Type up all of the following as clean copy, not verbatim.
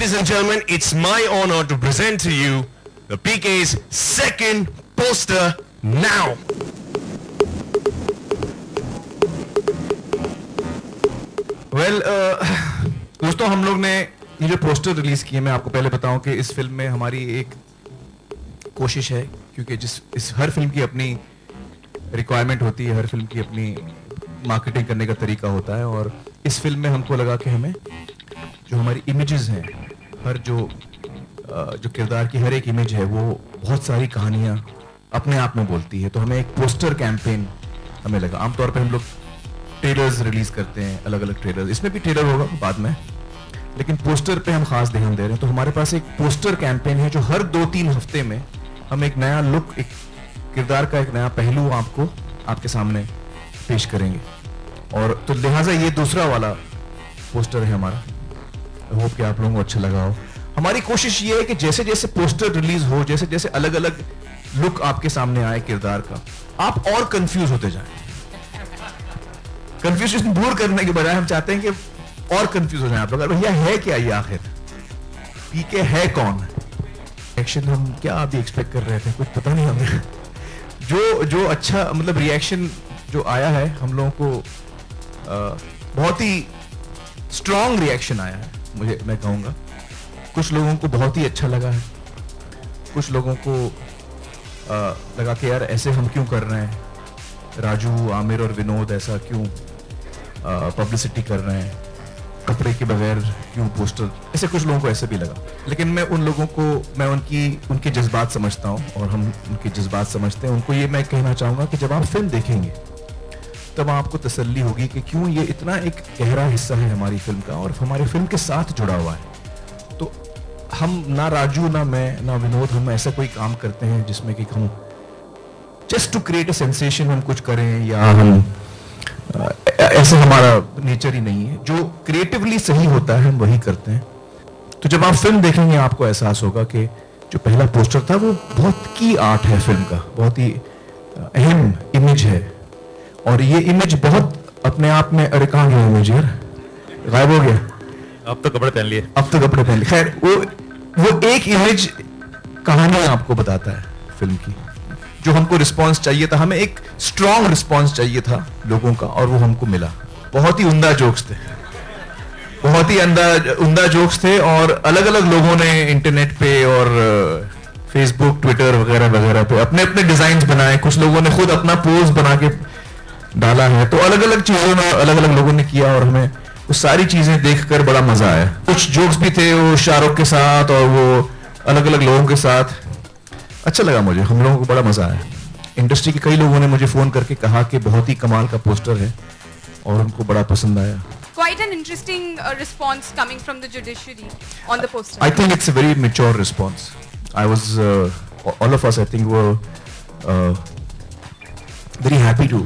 Ladies and gentlemen, it's my honor to present to you the PK's second poster now. Well, दोस्तों हम लोग ने ये जो पोस्टर रिलीज किए, मैं आपको पहले बताऊं कि इस फिल्म में हमारी एक कोशिश है, क्योंकि हर फिल्म की अपनी रिक्वायरमेंट होती है, हर फिल्म की अपनी मार्केटिंग करने का तरीका होता है, और इस फिल्म में हमको लगा कि हमें जो हमारी इमेजेस हैं, हर जो किरदार की हर एक इमेज है वो बहुत सारी कहानियां अपने आप में बोलती है, तो हमें एक पोस्टर कैंपेन हमें लगा। आमतौर पे हम लोग ट्रेलर्स रिलीज करते हैं, अलग अलग ट्रेलर्स, इसमें भी ट्रेलर होगा बाद में, लेकिन पोस्टर पे हम खास ध्यान दे रहे हैं। तो हमारे पास एक पोस्टर कैंपेन है जो हर 2-3 हफ्ते में हम एक नया लुक, एक किरदार का एक नया पहलू आपको आपके सामने पेश करेंगे, और तो लिहाजा ये दूसरा वाला पोस्टर है हमारा। होप कि आप लोगों को अच्छा लगा हो। हमारी कोशिश ये है कि जैसे जैसे पोस्टर रिलीज हो, जैसे जैसे अलग अलग लुक आपके सामने आए किरदार का, आप और कंफ्यूज होते जाएं। कंफ्यूजन दूर करने के बजाय हम चाहते हैं कि और कंफ्यूज हो जाए आप लोग, भैया है क्या ये, आखिर पीके है कौन। एक्शन हम क्या अभी एक्सपेक्ट कर रहे थे, कुछ पता नहीं हमें। जो अच्छा मतलब रिएक्शन जो आया है हम लोगों को, बहुत ही स्ट्रॉन्ग रिएक्शन आया है, मैं कहूँगा। कुछ लोगों को बहुत ही अच्छा लगा है, कुछ लोगों को लगा कि यार ऐसे हम क्यों कर रहे हैं, राजू, आमिर और विनोद ऐसा क्यों पब्लिसिटी कर रहे हैं, कपड़े के बगैर क्यों पोस्टर, ऐसे कुछ लोगों को ऐसे भी लगा। लेकिन मैं उन लोगों को, मैं उनके जज्बात समझता हूँ, और हम उनके जज्बात समझते हैं। उनको ये मैं कहना चाहूँगा कि जब आप फिल्म देखेंगे तब आपको तसल्ली होगी कि क्यों ये इतना एक गहरा हिस्सा है हमारी फिल्म का, और हमारी फिल्म के साथ जुड़ा हुआ है। तो हम, ना राजू, ना मैं, ना विनोद, हम ऐसा कोई काम करते हैं जिसमें कि हम just to create a sensation हम कुछ करें, या हम ऐसे हमारा नेचर ही नहीं है। जो क्रिएटिवली सही होता है हम वही करते हैं। तो जब आप फिल्म देखेंगे आपको एहसास होगा कि जो पहला पोस्टर था वो बहुत की आर्ट है फिल्म का, बहुत ही अहम इमेज है, और ये इमेज बहुत अपने आप में, अरे कहाँ गया इमेज यार, गायब हो गया। अब तो कपड़े पहन लिए, अब तो कपड़े पहन लिए। खैर, वो एक इमेज कहानी आपको बताता है फिल्म की। जो हमको रिस्पांस चाहिए था, हमें एक स्ट्रॉन्ग रिस्पांस चाहिए था लोगों का, और वो हमको मिला। बहुत ही उम्दा जोक्स थे, बहुत ही उम्दा जोक्स थे, और अलग अलग लोगों ने इंटरनेट पे और फेसबुक, ट्विटर वगैरह वगैरह पे अपने अपने डिजाइन बनाए। कुछ लोगों ने खुद अपना पोज बना के डाला है, तो अलग अलग चीजों में अलग अलग लोगों ने किया, और हमें वो सारी चीजें देखकर बड़ा मजा आया। कुछ जोक्स भी थे वो शाहरुख के साथ, और वो अलग अलग लोगों के साथ। अच्छा लगा मुझे, हम लोगों को बड़ा मजा आया। इंडस्ट्री के कई लोगों ने मुझे फोन करके कहा कि बहुत ही कमाल का पोस्टर है, और उनको बड़ा पसंद आया। Quite an interesting response coming from the judiciary on the poster. I think it's a very mature response. I was, all of us, I think, were very happy to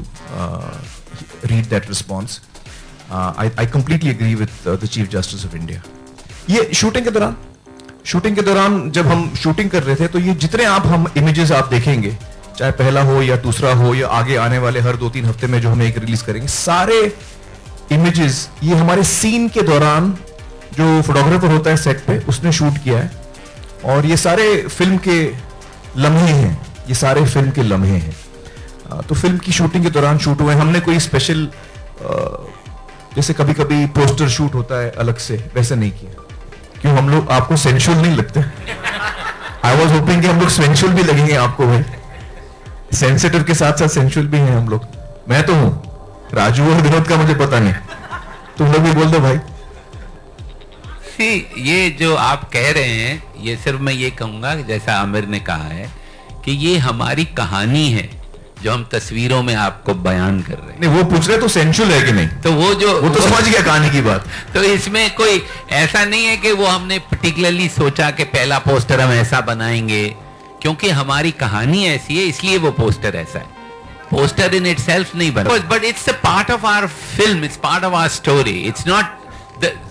read that response. I completely agree with the Chief Justice of India. ये shooting के दौरान जब हम shooting कर रहे थे, तो ये जितने हम इमेजेस आप देखेंगे, चाहे पहला हो या दूसरा हो या आगे आने वाले हर 2-3 हफ्ते में जो हम एक रिलीज करेंगे, सारे इमेजेस ये हमारे सीन के दौरान जो फोटोग्राफर होता है सेट पे, उसने शूट किया है, और ये सारे फिल्म के लम्हे हैं, ये सारे फिल्म के लम्हे हैं। तो फिल्म की शूटिंग के दौरान शूट हुए। हमने कोई स्पेशल, जैसे कभी कभी पोस्टर शूट होता है अलग से, वैसे नहीं किया। क्यों, हम लोग आपको सेंशुअल नहीं लगते? आई वॉज होपिंग कि हम लोग सेंशुअल भी लगेंगे आपको भाई, सेंसिटिव के साथ साथ सेंशुअल भी हैं हम लोग। मैं तो हूं, राजू और विनोद का मुझे पता नहीं, तुम लोग भी बोल दो भाई। ये जो आप कह रहे हैं, ये सिर्फ मैं ये कहूंगा, जैसा आमिर ने कहा है कि ये हमारी कहानी है जो हम तस्वीरों में आपको बयान कर रहे हैं। नहीं, वो पूछ रहे तो सेंशुअल है कि नहीं, तो वो तो समझ गया कहानी की बात। तो इसमें कोई ऐसा नहीं है कि वो हमने पर्टिकुलरली सोचा कि पहला पोस्टर हम ऐसा बनाएंगे, क्योंकि हमारी कहानी ऐसी है, इसलिए वो पोस्टर ऐसा है। पोस्टर इन इटसेल्फ नहीं बना, but it's a part of our film, it's part of our story. It's not,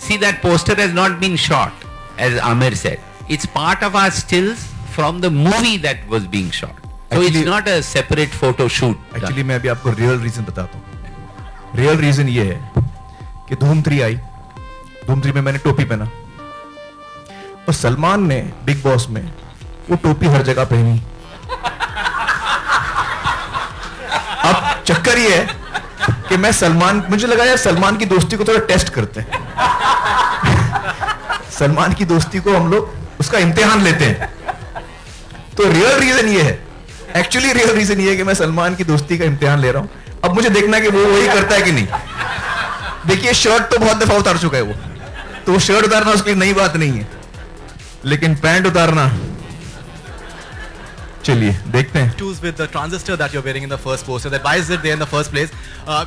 see that poster has not been shot, as Amir said. It's part of our stills from the movie that was being shot. So actually, it's not a separate photo shoot. Actually, मैं अभी आपको real reason बताता हूँ। Real reason ये है कि धूम 3 आई, धूम 3 में मैंने टोपी पहना, और सलमान ने बिग बॉस में वो टोपी हर जगह पहनी। अब चक्कर ये है कि मुझे लगा यार सलमान की दोस्ती को थोड़ा टेस्ट करते हैं। सलमान की दोस्ती को हम लोग उसका इम्तिहान लेते हैं। तो रियल रीजन ये है, एक्चुअली रियल रीजन ये है कि मैं सलमान की दोस्ती का इम्तिहान ले रहा हूं। अब मुझे देखना है कि वो वही करता है कि नहीं। देखिए शर्ट तो बहुत दफा उतार चुका है वो, तो वो शर्ट उतारना उसके लिए नई बात नहीं है, लेकिन पैंट उतारना, चलिए देखते हैं। Issues with the transistor that you're wearing in the first poster, that why is it there in the first place?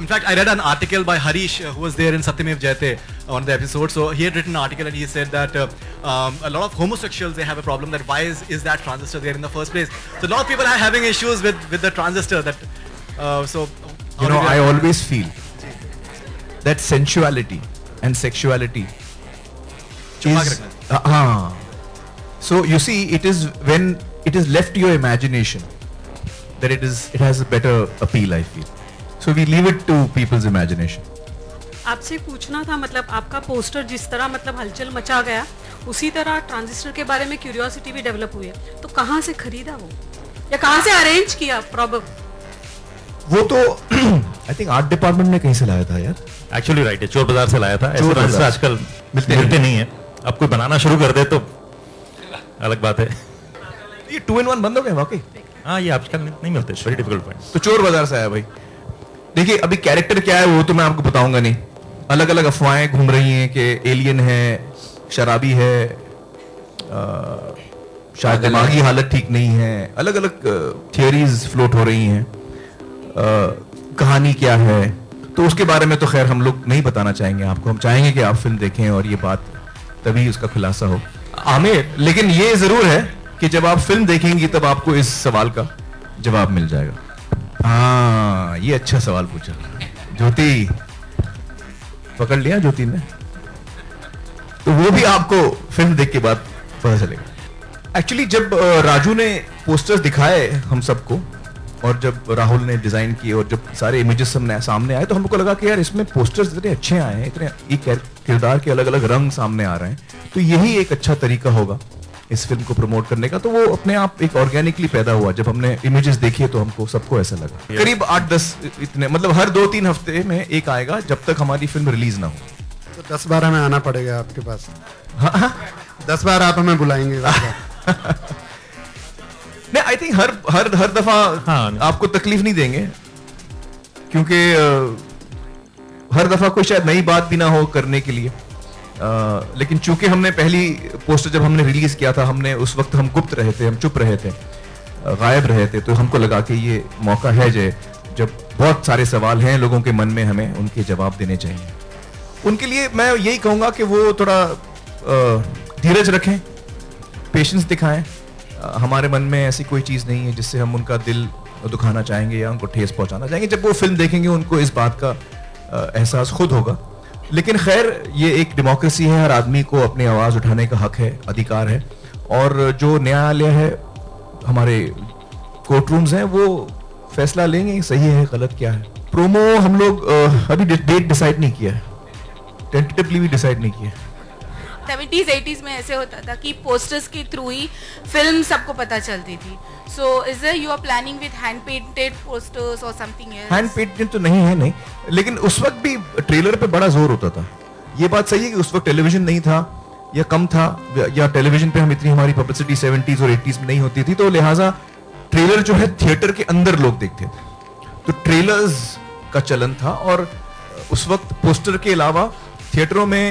In fact, I read an article by Harish who was there in Satyamev Jayate on the episode. So he had written an article and he said that a lot of homosexuals, they have a problem that why is that transistor there in the first place? So a lot of people are having issues with the transistor. That you know, I always feel that sensuality and sexuality is so you see, it is when it is left to your imagination that it has a better appeal, I feel. So we leave it to people's imagination. आपसे पूछना था, मतलब आपका poster जिस तरह मतलब हलचल मचा गया, उसी तरह ट्रांजिस्टर के बारे में क्यूरियोसिटी भी डेवलप हुई है। तो कहाँ से खरीदा वो, या कहाँ से अरेंज किया? वो तो आई थिंक आर्ट डिपार्टमेंट ने कहीं से लाया था यार। एक्चुअली राइट है, चोर बाजार से लाया था। ऐसे ट्रांजिस्टर आजकल मिलते नहीं है। अब कोई बनाना शुरू कर दे तो अलग बात है। ये 2-in-1 बंद हो गए वाकई। हाँ, ये आजकल नहीं मिलते, वेरी डिफिकल्ट फाइंड। तो चोर बाजार से आया भाई। देखिए अभी कैरेक्टर क्या है वो तो मैं आपको बताऊंगा नहीं। अलग अलग अफवाहें घूम रही हैं कि एलियन है, शराबी है, शायद दिमागी हालत ठीक नहीं है, अलग अलग थियरीज फ्लोट हो रही हैं। कहानी क्या है तो उसके बारे में तो खैर हम लोग नहीं बताना चाहेंगे आपको। हम चाहेंगे कि आप फिल्म देखें और ये बात तभी उसका खुलासा हो। आमिर, लेकिन ये जरूर है कि जब आप फिल्म देखेंगी तब आपको इस सवाल का जवाब मिल जाएगा। हाँ, ये अच्छा सवाल पूछा ज्योति, पकड़ लिया ज्योति ने। तो वो भी आपको फिल्म देख के बाद पता चलेगा। एक्चुअली जब राजू ने पोस्टर्स दिखाए हम सबको और जब राहुल ने डिजाइन किए और जब सारे इमेजेस सामने आए तो हमको लगा कि यार इसमें पोस्टर्स इतने अच्छे आए हैं, इतने किरदार के अलग अलग रंग सामने आ रहे हैं, तो यही एक अच्छा तरीका होगा इस फिल्म को प्रमोट करने का। तो वो अपने आप एक ऑर्गेनिकली पैदा हुआ। जब हमने इमेजेस देखी तो हमको सबको ऐसा लगा। करीब 8-10 इतने, मतलब हर 2-3 हफ्ते में एक आएगा जब तक हमारी फिल्म रिलीज ना हो। तो 10-12 में आना पड़ेगा आपके पास। हाँ 10 बार आप हमें बुलाएंगे। नहीं, आई थिंक हर दफा आपको तकलीफ नहीं देंगे, क्योंकि हर दफा कोई शायद नई बात भी ना हो करने के लिए। लेकिन चूंकि हमने पहली पोस्टर जब हमने रिलीज किया था, हमने उस वक्त हम गुप्त रहे थे, हम चुप रहे थे, गायब रहे थे, तो हमको लगा कि ये मौका है जब बहुत सारे सवाल हैं लोगों के मन में, हमें उनके जवाब देने चाहिए। उनके लिए मैं यही कहूंगा कि वो थोड़ा धीरज रखें, पेशेंस दिखाएं। हमारे मन में ऐसी कोई चीज नहीं है जिससे हम उनका दिल दुखाना चाहेंगे या उनको ठेस पहुंचाना चाहेंगे। जब वो फिल्म देखेंगे उनको इस बात का एहसास खुद होगा। लेकिन खैर, ये एक डेमोक्रेसी है, हर आदमी को अपनी आवाज उठाने का हक है, अधिकार है, और जो न्यायालय है, हमारे कोर्ट रूम्स हैं, वो फैसला लेंगे सही है गलत क्या है। प्रोमो हम लोग अभी डेट डिसाइड नहीं किया है, टेंटेटिवली भी डिसाइड नहीं किया है। 70s 80s में ऐसे होता था कि पोस्टर्स के थ्रू ही फिल्म सबको पता चलती थी। So is there you are planning with hand painted posters और समथिंग एल्स? हैंड पेंटेड तो नहीं है, नहीं, लेकिन उस वक्त भी ट्रेलर पे बड़ा जोर होता था। ये बात सही है कि उस वक्त टेलीविजन नहीं था या कम था, या टेलीविजन पे हम इतनी हमारी पब्लिसिटी 70s और 80s में नहीं होती थी, तो लिहाजा ट्रेलर जो है थिएटर के अंदर लोग देखते थे, तो ट्रेलर्स का चलन था। और उस वक्त पोस्टर के अलावा थिएटरों में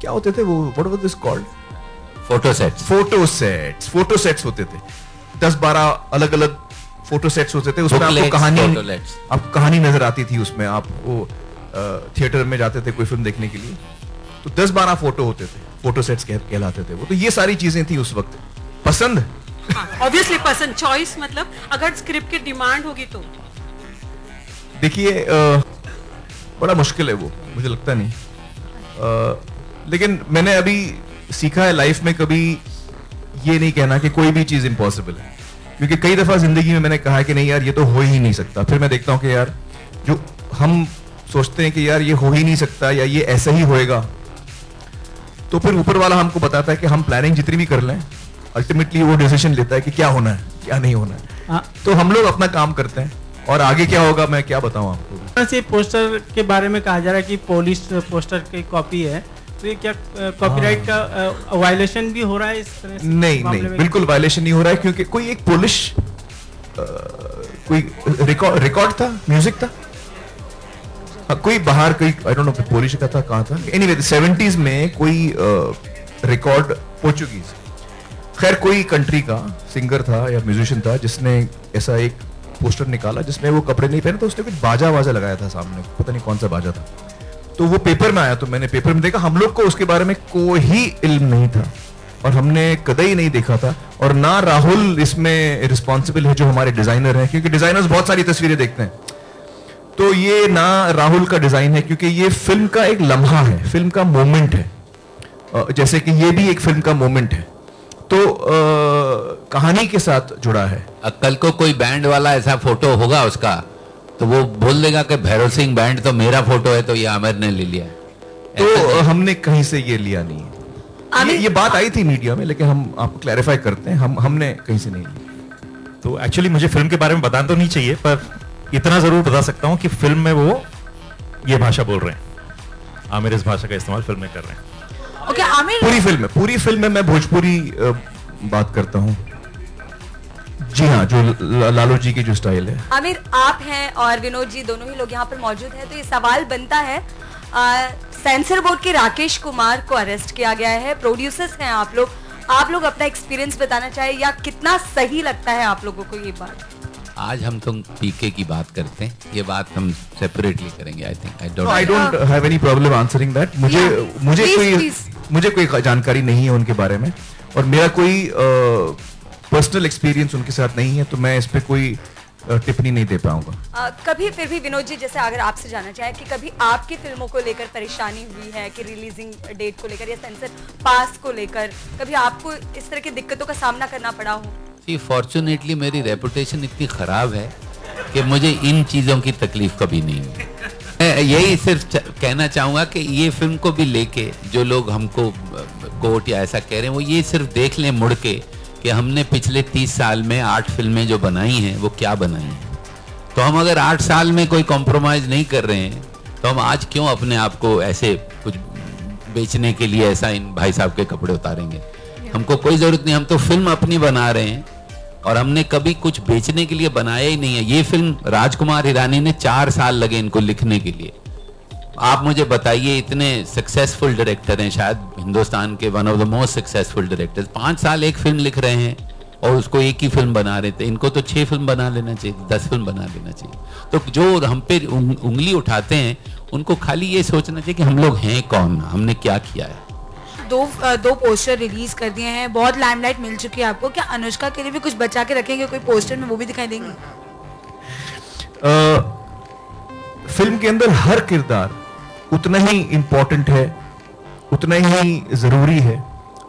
क्या होते थे वो, what was this called, photo sets होते थे। 10-12 अलग अलग फोटो सेट्स होते थे। उसमें आपको कहानी नजर आती थी। उसमें आप वो थिएटर में जाते थे कोई फिल्म देखने के लिए, तो 10-12 फोटो होते थे, फोटो सेट्स कहलाते थे वो। तो ये सारी चीजें थी उस वक्त। पसंद, ऑब्वियसली पसंद, चॉइस, मतलब अगर स्क्रिप्ट की डिमांड होगी तो देखिए बड़ा मुश्किल है वो, मुझे लगता नहीं। लेकिन मैंने अभी सीखा है लाइफ में कभी ये नहीं कहना कि कोई भी चीज इम्पॉसिबल है, क्योंकि कई दफा जिंदगी में मैंने कहा कि नहीं यार ये तो हो ही नहीं सकता। फिर मैं देखता हूं कि यार जो हम सोचते हैं कि यार ये हो ही नहीं सकता या ये ऐसा ही होएगा, तो फिर ऊपर वाला हमको बताता है कि हम प्लानिंग जितनी भी कर लें, अल्टीमेटली वो डिसीजन लेता है कि क्या होना है क्या नहीं होना है। तो हम लोग अपना काम करते हैं और आगे क्या होगा मैं क्या बताऊं आपको। ऐसे पोस्टर के बारे में कहा जा रहा है कि पॉलिश पोस्टर की कॉपी है, तो ये क्या कॉपीराइट का वायलेशन भी हो रहा है इस तरह से? नहीं बिल्कुल वायलेशन नहीं हो रहा है, क्योंकि कोई एक पॉलिश कोई रिकॉर्ड था, म्यूजिक था, कोई बाहर कोई आई डोंट नो पोलिश का था कहाँ था, एनीवे 70s में कोई रिकॉर्ड पोर्चुगीज, खैर कोई कंट्री का सिंगर था या म्यूजिशियन था जिसने ऐसा एक पोस्टर निकाला जिसमें वो कपड़े नहीं पहने, तो उसने कुछ बाजा लगाया था सामने, पता नहीं कौन सा बाजा था। तो वो पेपर में आया, तो मैंने पेपर में देखा, हम लोग को उसके बारे में कोई इल्म नहीं था और हमने कदई नहीं देखा था, और ना राहुल इसमें रिस्पॉन्सिबल है जो हमारे डिजाइनर हैं, क्योंकि डिजाइनर्स बहुत सारी तस्वीरें देखते हैं, तो ये ना राहुल का डिजाइन है, क्योंकि ये फिल्म का एक लम्हा है, फिल्म का मोमेंट है, जैसे कि ये भी एक फिल्म का मोमेंट है, तो कहानी के साथ जुड़ा है। कल को कोई बैंड वाला ऐसा फोटो होगा उसका, तो वो बोल देगा कि भैरव सिंह बैंड तो मेरा फोटो है, तो ये आमिर ने ले लिया। तो हमने कहीं से ये लिया नहीं है, ये बात आई थी मीडिया में, लेकिन हम आपको क्लैरिफाई करते हैं, हमने कहीं से नहीं लिया। तो एक्चुअली मुझे फिल्म के बारे में बताना तो नहीं चाहिए, पर इतना जरूर बता सकता हूं कि फिल्म में वो ये भाषा बोल रहे हैं, आमिर इस भाषा का इस्तेमाल फिल्म में कर रहे हैं। ओके, आमिर पूरी फिल्म में मैं भोजपुरी बात करता हूँ। जी हाँ, जो लालू जी की जो स्टाइल है। आमिर, आप हैं और विनोद जी दोनों ही लोग यहाँ पर मौजूद हैं, तो ये सवाल बनता है, सेंसर बोर्ड के राकेश कुमार को अरेस्ट किया गया है, प्रोड्यूसर्स हैं आप लोग अपना एक्सपीरियंस बताना चाहे, या कितना सही लगता है आप लोगों को ये बात? आज हम तुम पीके की बात करते हैं, ये बात हम सेपरेटली करेंगे। I don't have any problem answering that. मुझे कोई जानकारी नहीं है उनके बारे में, और मेरा कोई पर्सनल एक्सपीरियंस उनके साथ नहीं है, तो मैं इस पे कोई टिप्पणी नहीं दे पाऊंगा। कभी फिर भी विनोद जी, जैसे अगर आपसे जानना चाहे कि कभी आपकी फिल्मों को लेकर परेशानी हुई है कि रिलीजिंग डेट को लेकर या सेंसर पास को लेकर, कभी आपको इस तरह की दिक्कतों का सामना करना पड़ा हो? फॉर्चुनेटली मेरी रेपुटेशन इतनी खराब है कि मुझे इन चीजों की तकलीफ कभी नहीं हुई। मैं यही सिर्फ कहना चाहूंगा कि ये फिल्म को भी लेके जो लोग हमको कोर्ट या ऐसा कह रहे हैं, वो ये सिर्फ देख लें मुड़ के कि हमने पिछले 30 साल में 8 फिल्में जो बनाई हैं वो क्या बनाई हैं। तो हम अगर 8 साल में कोई कॉम्प्रोमाइज नहीं कर रहे हैं, तो हम आज क्यों अपने आप को ऐसे कुछ बेचने के लिए ऐसा इन भाई साहब के कपड़े उतारेंगे? हमको कोई जरूरत नहीं, हम तो फिल्म अपनी बना रहे हैं और हमने कभी कुछ बेचने के लिए बनाया ही नहीं है। ये फिल्म राजकुमार हिरानी ने 4 साल लगे इनको लिखने के लिए। आप मुझे बताइए, इतने सक्सेसफुल डायरेक्टर हैं, शायद हिंदुस्तान के one of the most successful directors, 5 साल एक फिल्म लिख रहे हैं और उसको एक ही फिल्म बना रहे थे। इनको तो 6 फिल्म बना लेना चाहिए, 10 फिल्म बना लेना चाहिए। तो जो हम पे उंगली उठाते हैं उनको खाली ये सोचना चाहिए कि हम लोग हैं कौन, हमने क्या किया है। दो पोस्टर रिलीज कर दिए हैं, बहुत लाइमलाइट मिल चुकी है आपको, क्या अनुष्का के लिए भी कुछ बचा के रखेंगे कोई पोस्टर में, वो भी दिखाई देंगे? फिल्म के अंदर हर किरदार उतना ही इंपॉर्टेंट है, उतना ही जरूरी है।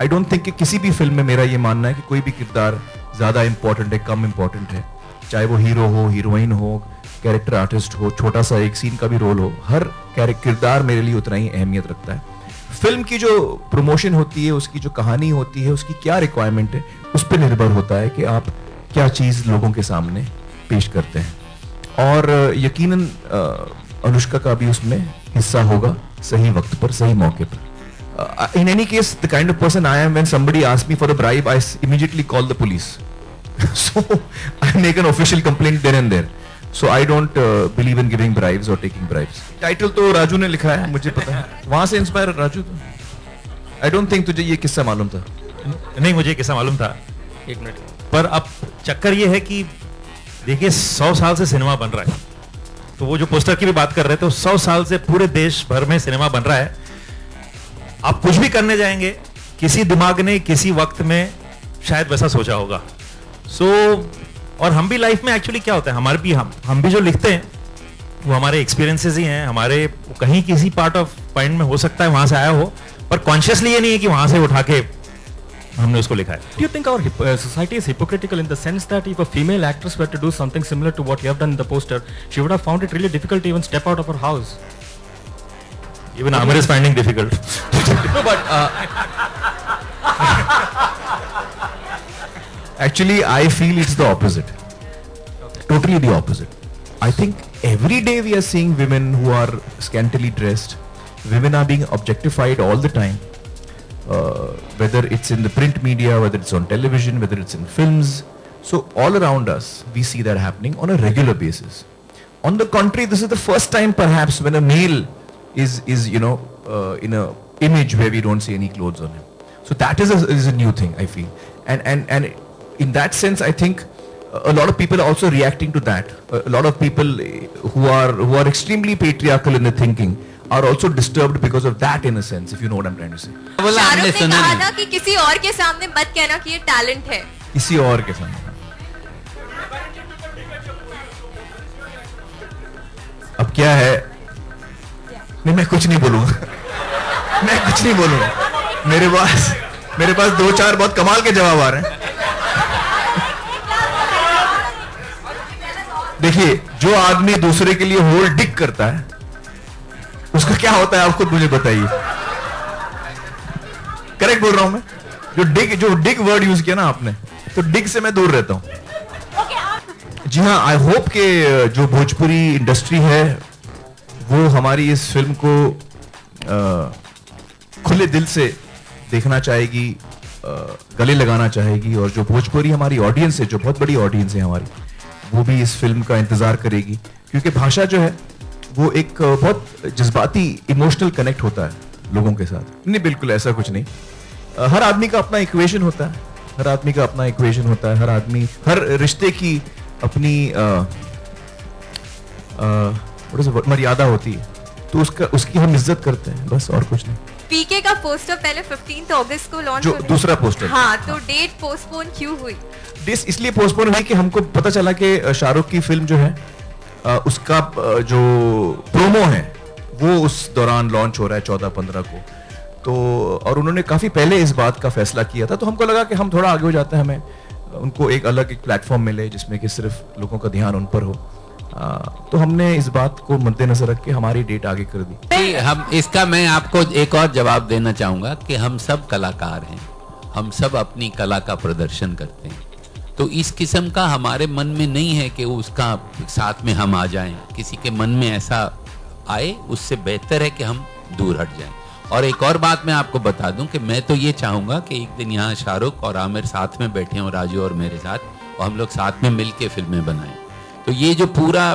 आई डोंट थिंक कि किसी भी फिल्म में मेरा ये मानना है कि कोई भी किरदार ज्यादा इंपॉर्टेंट है, कम इंपॉर्टेंट है, चाहे वो हीरो हो, हीरोइन हो, कैरेक्टर आर्टिस्ट हो, छोटा सा एक सीन का भी रोल हो, हर किरदार मेरे लिए उतना ही अहमियत रखता है। फिल्म की जो प्रमोशन होती है, उसकी जो कहानी होती है, उसकी क्या रिक्वायरमेंट है, उस पर निर्भर होता है कि आप क्या चीज लोगों के सामने पेश करते हैं। और यकीनन अनुष्का का भी उसमें हिस्सा होगा, सही वक्त पर, सही मौके पर। In any case, the kind of person I am, when somebody asks me for a bribe, I immediately call the police. So I make an official complaint there and there. So I don't believe in giving bribes or taking bribes. Title तो राजू ने लिखा है, मुझे पता है, वहां से inspire Raju था। I don't think तुझे ये किस्सा मालूम था? नहीं, मुझे किस्सा मालूम था, 1 मिनट। पर अब चक्कर ये है कि देखिए 100 साल से सिनेमा बन रहा है, तो वो जो पोस्टर की भी बात कर रहे थे, तो 100 साल से पूरे देश भर में सिनेमा बन रहा है। आप कुछ भी करने जाएंगे, किसी दिमाग ने किसी वक्त में शायद वैसा सोचा होगा। और हम भी लाइफ में एक्चुअली क्या होता है, हमारे भी हम भी जो लिखते हैं वो हमारे एक्सपीरियंसेस ही हैं, हमारे कहीं किसी पार्ट ऑफ पॉइंट में हो सकता है वहां से आया हो, पर कॉन्शियसली ये नहीं है कि वहां से उठा के हमने उसको लिखा है। Do you think our society is hypocritical in the sense that if a female actress were to do something similar to what you have done in the poster, she would have found it really difficult to even step out of her house? Even Amir is finding difficult. No, but actually, I feel it's the opposite. Totally the opposite. I think every day we are seeing women who are scantily dressed. Women are being objectified all the time. Whether it's in the print media, whether it's on television, whether it's in films. So all around us, we see that happening on a regular basis. On the contrary, this is the first time perhaps when a male is in a image where we don't see any clothes on him. So that is a new thing, I feel. And in that sense, I think a lot of people are also reacting to that. A lot of people who are extremely patriarchal in their thinking are also disturbed because of that, in a sense, if you know what I'm trying to say. Shahrukh ने कहा ना कि किसी और के सामने मत कहना कि ये टैलेंट है. किसी और के सामने. अब क्या है? नहीं, मैं कुछ नहीं बोलूंगा. मैं कुछ नहीं बोलूंगा. मेरे पास 2-4 बहुत कमाल के जवाब आ रहे हैं. देखिए, जो आदमी दूसरे के लिए होल डिग करता है, उसका क्या होता है आप खुद मुझे बताइए. करेक्ट बोल रहा हूं मैं? जो डिग वर्ड यूज किया ना आपने, तो डिग से मैं दूर रहता हूं. जी हाँ, आई होप के जो भोजपुरी इंडस्ट्री है वो हमारी इस फिल्म को खुले दिल से देखना चाहेगी, गले लगाना चाहेगी, और जो भोजपुरी हमारी ऑडियंस है, जो बहुत बड़ी ऑडियंस है हमारी, वो भी इस फिल्म का इंतजार करेगी. क्योंकि भाषा जो है वो एक बहुत जज्बाती इमोशनल कनेक्ट होता है लोगों के साथ. नहीं, बिल्कुल ऐसा कुछ नहीं. हर आदमी का अपना इक्वेशन होता है. हर आदमी का अपना इक्वेशन होता है. हर रिश्ते की अपनी मर्यादा होती है, तो उसकी हम इज्जत करते हैं, बस, और कुछ नहीं. पीके का पोस्टर पहले 15 अगस्त को लॉन्च, जो दूसरा पोस्टर, हाँ, तो डेट पोस्टपोन क्यों हुई? डेट इसलिए पोस्टपोन हुई कि हमको पता चला कि शाहरुख की फिल्म जो है उसका जो प्रोमो है वो उस दौरान लॉन्च हो रहा है 14-15 को. तो और उन्होंने काफी पहले इस बात का फैसला किया था, तो हमको लगा कि हम थोड़ा आगे हो जाते हैं, हमें उनको एक अलग प्लेटफॉर्म मिले जिसमें कि सिर्फ लोगों का ध्यान उन पर हो. तो हमने इस बात को मद्देनजर रख के हमारी डेट आगे कर दी. हम इसका मैं आपको एक और जवाब देना चाहूंगा कि हम सब कलाकार हैं, हम सब अपनी कला का प्रदर्शन करते हैं. तो इस किस्म का हमारे मन में नहीं है कि उसका साथ में हम आ जाएं. किसी के मन में ऐसा आए, उससे बेहतर है कि हम दूर हट जाएं. और एक और बात मैं आपको बता दूं कि मैं तो ये चाहूंगा कि एक दिन यहाँ शाहरुख और आमिर साथ में बैठे हों, राजू और मेरे साथ, और हम लोग साथ में मिलके फिल्में बनाएं. तो ये जो पूरा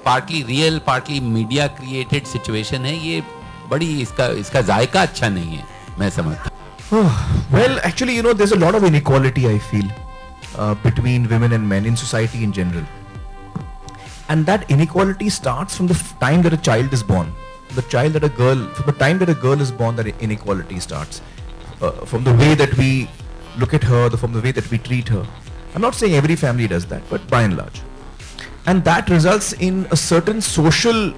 partly real partly media created situation है, ये बड़ी इसका जायका अच्छा नहीं है, मैं समझता हूँ. Well, actually, there's a lot of inequality, I feel, between women and men in society in general. And that inequality starts from the time that a child is born. From the time that a girl is born, that inequality starts. From the way that we look at her, from the way that we treat her. I'm not saying every family does that, but by and large. And that results in a certain social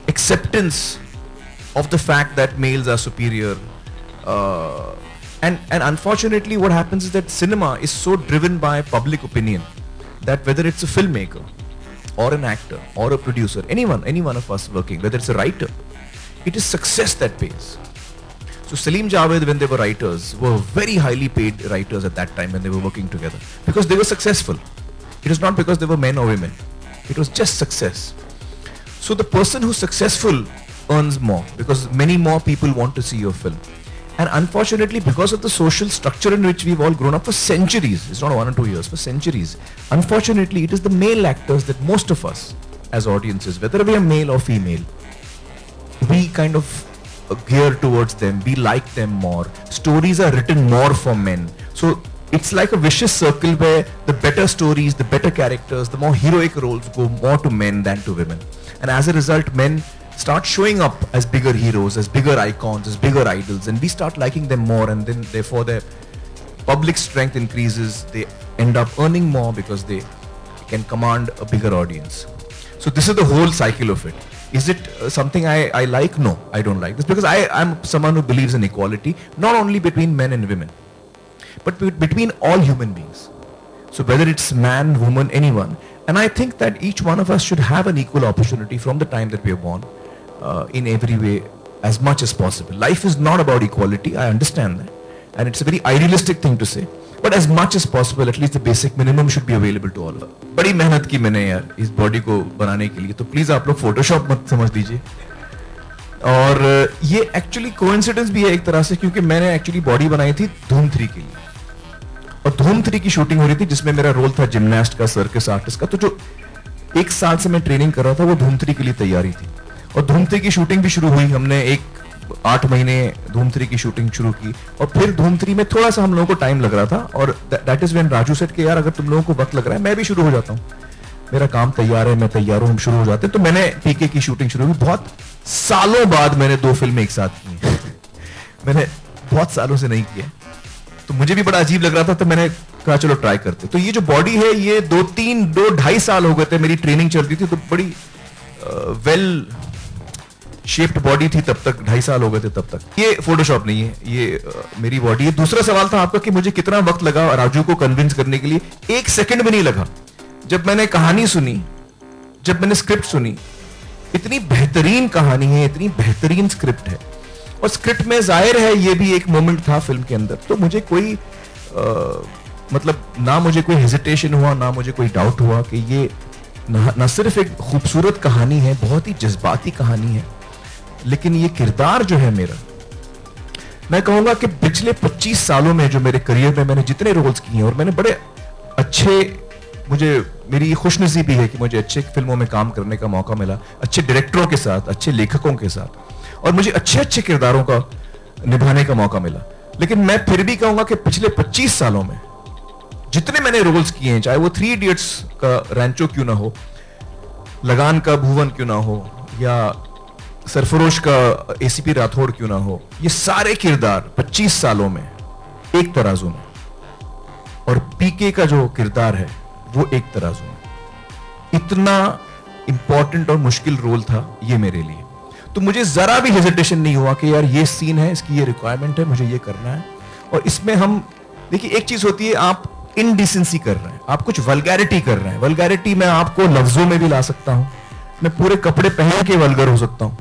acceptance of the fact that males are superior. And unfortunately what happens is that cinema is so driven by public opinion that whether it's a filmmaker or an actor or a producer, any one of us working, whether it's a writer, it is success that pays. So Salim Javed, when they were writers, were very highly paid writers at that time when they were working together, because they were successful. It was not because they were men or women. It was just success. So the person who's successful earns more because many more people want to see your film. And unfortunately, because of the social structure in which we've all grown up for centuries, it's not 1 or 2 years, for centuries, unfortunately, it is the male actors that most of us as audiences, whether we are male or female, we kind of gear towards them, we like them more. Stories are written more for men. So it's like a vicious circle where the better stories, the better characters, the more heroic roles go more to men than to women. And as a result, men start showing up as bigger heroes, as bigger icons, as bigger idols, and we start liking them more, and then therefore their public strength increases. They end up earning more because they can command a bigger audience. So this is the whole cycle of it. Is it something I like? No, I don't like this, because I'm someone who believes in equality, not only between men and women, but between all human beings. So whether it's man, woman, anyone. And I think that each one of us should have an equal opportunity from the time that we are born. in every way as much as possible. Life is not about equality, I understand that, and it's a very idealistic thing to say, but as much as possible, at least the basic minimum should be available to all of us. बड़ी मेहनत की मैंने यार इस body को बनाने के लिए, तो प्लीज आप लोग फोटोशॉप मत समझ दीजिए। और ये एक्चुअली कोइंसिडेंस भी है एक तरह से, क्योंकि मैंने एक्चुअली बॉडी बनाई थी धूम 3 के लिए, और धूम 3 की शूटिंग हो रही थी जिसमें मेरा रोल था जिमनास्ट का, सर्कस आर्टिस्ट का। तो जो 1 साल से मैं ट्रेनिंग कर रहा था वो धूम 3 के लिए तैयारी थी, और धूम 3 की शूटिंग भी शुरू हुई। हमने 8 महीने धूम 3 की शूटिंग शुरू की, और फिर धूम 3 में थोड़ा सा हम लोगों को टाइम लग रहा था, और that is when Raju said कि यार अगर तुम लोगों को वक्त लग रहा है मैं भी शुरू हो जाता हूँ, मेरा काम तैयार है, मैं तैयार हूँ, हम शुरू हो जाते हैं। तो मैंने पीके की शूटिंग शुरू की। बहुत सालों बाद मैंने 2 फिल्में एक साथ की मैंने बहुत सालों से नहीं किया, तो मुझे भी बड़ा अजीब लग रहा था, तो मैंने कहा चलो ट्राई करते। तो ये जो बॉडी है ये 2-2.5 साल हो गए थे मेरी ट्रेनिंग चल रही थी, तो बड़ी वेल शेप्ड बॉडी थी तब तक, 2.5 साल हो गए थे तब तक। ये फोटोशॉप नहीं है, ये मेरी बॉडी है। दूसरा सवाल था आपका कि मुझे कितना वक्त लगा राजू को कन्विंस करने के लिए। 1 सेकंड भी नहीं लगा। जब मैंने कहानी सुनी, जब मैंने स्क्रिप्ट सुनी, इतनी बेहतरीन कहानी है, इतनी बेहतरीन स्क्रिप्ट है, और स्क्रिप्ट में जाहिर है ये भी एक मोमेंट था फिल्म के अंदर, तो मुझे कोई मतलब ना मुझे कोई हेजिटेशन हुआ, ना मुझे कोई डाउट हुआ कि ये ना सिर्फ एक खूबसूरत कहानी है, बहुत ही जज्बाती कहानी है, लेकिन ये किरदार जो है मेरा, मैं कहूंगा कि पिछले 25 सालों में जो मेरे करियर में मैंने जितने रोल्स किए हैं, और मैंने बड़े अच्छे, मेरी खुशनसीबी है कि मुझे अच्छे फिल्मों में काम करने का मौका मिला, अच्छे डायरेक्टरों के साथ, अच्छे लेखकों के साथ, और मुझे अच्छे अच्छे किरदारों का निभाने का मौका मिला। लेकिन मैं फिर भी कहूंगा कि पिछले 25 सालों में जितने मैंने रोल्स किए हैं, चाहे वो 3 इडियट्स का रैंचो क्यों ना हो, लगान का भुवन क्यों ना हो, या सरफरोश का एसीपी राठौड़ क्यों ना हो, ये सारे किरदार 25 सालों में एक तराजू में, और पीके का जो किरदार है वो एक तराजू में। इतना इंपॉर्टेंट और मुश्किल रोल था ये मेरे लिए, तो मुझे जरा भी हेजिटेशन नहीं हुआ कि यार ये सीन है, इसकी ये रिक्वायरमेंट है, मुझे ये करना है। और इसमें हम देखिए, एक चीज होती है आप इनडिसेंसी कर रहे हैं, आप कुछ वल्गैरिटी कर रहे हैं। वल्गैरिटी मैं आपको लफ्जों में भी ला सकता हूं, मैं पूरे कपड़े पहन के वल्गर हो सकता हूं,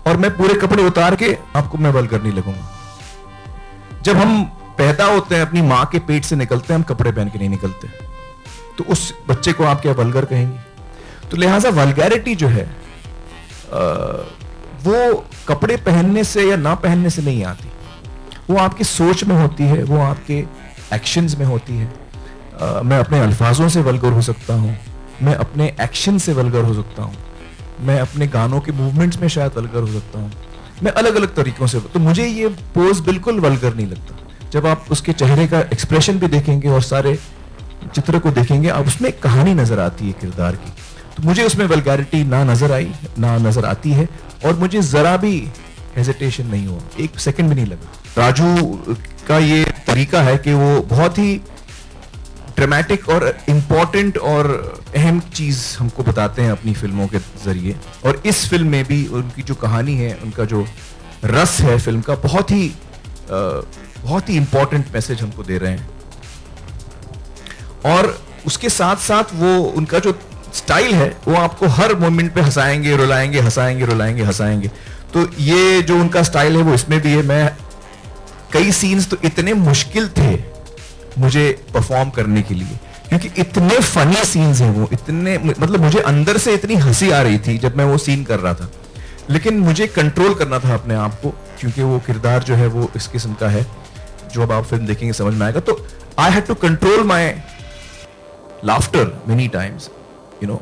और मैं पूरे कपड़े उतार के आपको मैं वल्गर नहीं लगूंगा। जब हम पैदा होते हैं, अपनी मां के पेट से निकलते हैं, हम कपड़े पहन के नहीं निकलते, तो उस बच्चे को आप क्या वल्गर कहेंगे? तो लिहाजा वल्गैरिटी जो है वो कपड़े पहनने से या ना पहनने से नहीं आती, वो आपकी सोच में होती है, वो आपके एक्शंस में होती है। मैं अपने अल्फाजों से वल्गर हो सकता हूं, मैं अपने एक्शन से वल्गर हो सकता हूं, मैं अपने गानों के मूवमेंट्स में शायद वल्गर हो सकता हूं, मैं अलग अलग तरीकों से। तो मुझे ये पोज बिल्कुल वल्गर नहीं लगता। जब आप उसके चेहरे का एक्सप्रेशन भी देखेंगे और सारे चित्र को देखेंगे, आप उसमें एक कहानी नजर आती है किरदार की, तो मुझे उसमें वल्गैरिटी ना नजर आई, ना नजर आती है, और मुझे जरा भी हेजिटेशन नहीं हुआ, 1 सेकंड भी नहीं लगा। राजू का ये तरीका है कि वो बहुत ही ड्रामेटिक और इम्पोर्टेंट और अहम चीज हमको बताते हैं अपनी फिल्मों के जरिए, और इस फिल्म में भी उनकी जो कहानी है, उनका जो रस है फिल्म का, बहुत ही इंपॉर्टेंट मैसेज हमको दे रहे हैं। और उसके साथ साथ वो उनका जो स्टाइल है, वो आपको हर मोमेंट पे हंसाएंगे, रुलाएंगे, हंसाएंगे, रुलाएंगे, हंसाएंगे। तो ये जो उनका स्टाइल है वो इसमें भी है। मैं कई सीन्स तो इतने मुश्किल थे मुझे परफॉर्म करने के लिए, क्योंकि इतने फनी सीन्स हैं वो, इतने, मतलब मुझे अंदर से इतनी हंसी आ रही थी जब मैं वो सीन कर रहा था, लेकिन मुझे कंट्रोल करना था अपने आप को, क्योंकि वो किरदार जो है वो इस किस्म का है जो अब आप फिल्म देखेंगे समझ में आएगा। तो I had to control my laughter many times, you know,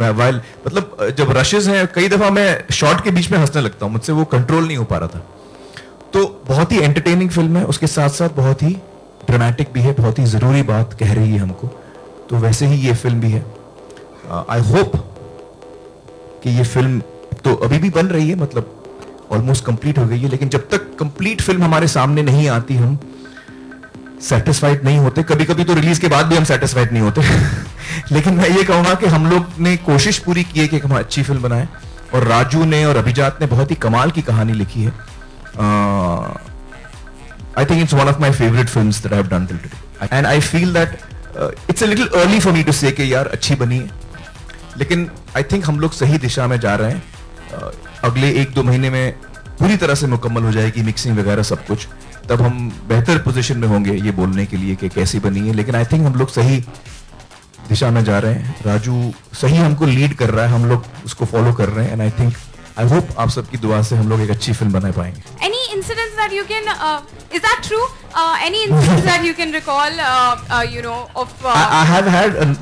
while, मतलब जब रशेस हैं, कई दफा मैं शॉट के बीच में हंसने लगता हूं, मुझसे वो कंट्रोल नहीं हो पा रहा था। तो बहुत ही एंटरटेनिंग फिल्म है, उसके साथ साथ बहुत ही ड्रामेटिक भी है, बहुत ही जरूरी बात कह रही है हमको, तो वैसे ही ये फिल्म भी है। आई होप कि ये फिल्म तो अभी भी बन रही है, मतलब ऑलमोस्ट कंप्लीट हो गई है, लेकिन जब तक कंप्लीट फिल्म हमारे सामने नहीं आती हम सेटिस्फाइड नहीं होते। कभी कभी तो रिलीज के बाद भी हम सेटिस्फाइड नहीं होते लेकिन मैं ये कहूंगा कि हम लोग ने कोशिश पूरी की है कि हम अच्छी फिल्म बनाएं, और राजू ने और अभिजात ने बहुत ही कमाल की कहानी लिखी है। I think it's one of my favorite films that I have done till today, and I feel that it's a little early for me to say कि यार अच्छी बनी है, लेकिन I think हम लोग सही दिशा में जा रहे हैं। अगले 1-2 महीने में पूरी तरह से मुकम्मल हो जाएगी मिक्सिंग वगैरह सब कुछ, तब हम बेहतर पोजीशन में होंगे ये बोलने के लिए कि कैसी बनी है। लेकिन आई थिंक हम लोग सही दिशा में जा रहे हैं, राजू सही हमको लीड कर रहा है, हम लोग उसको फॉलो कर रहे हैं, and I think I hope आप सबकी दुआ से हम लोग एक अच्छी फिल्म बना पाएंगे। Any incidents that you can, is that true? Any incidents that you can recall, you know, of... I have had an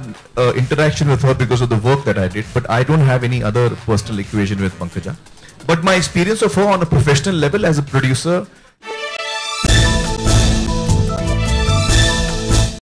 interaction with her because of the work that I did, but I don't have any other personal equation with Pankaj. But my experience of her on a professional level as a producer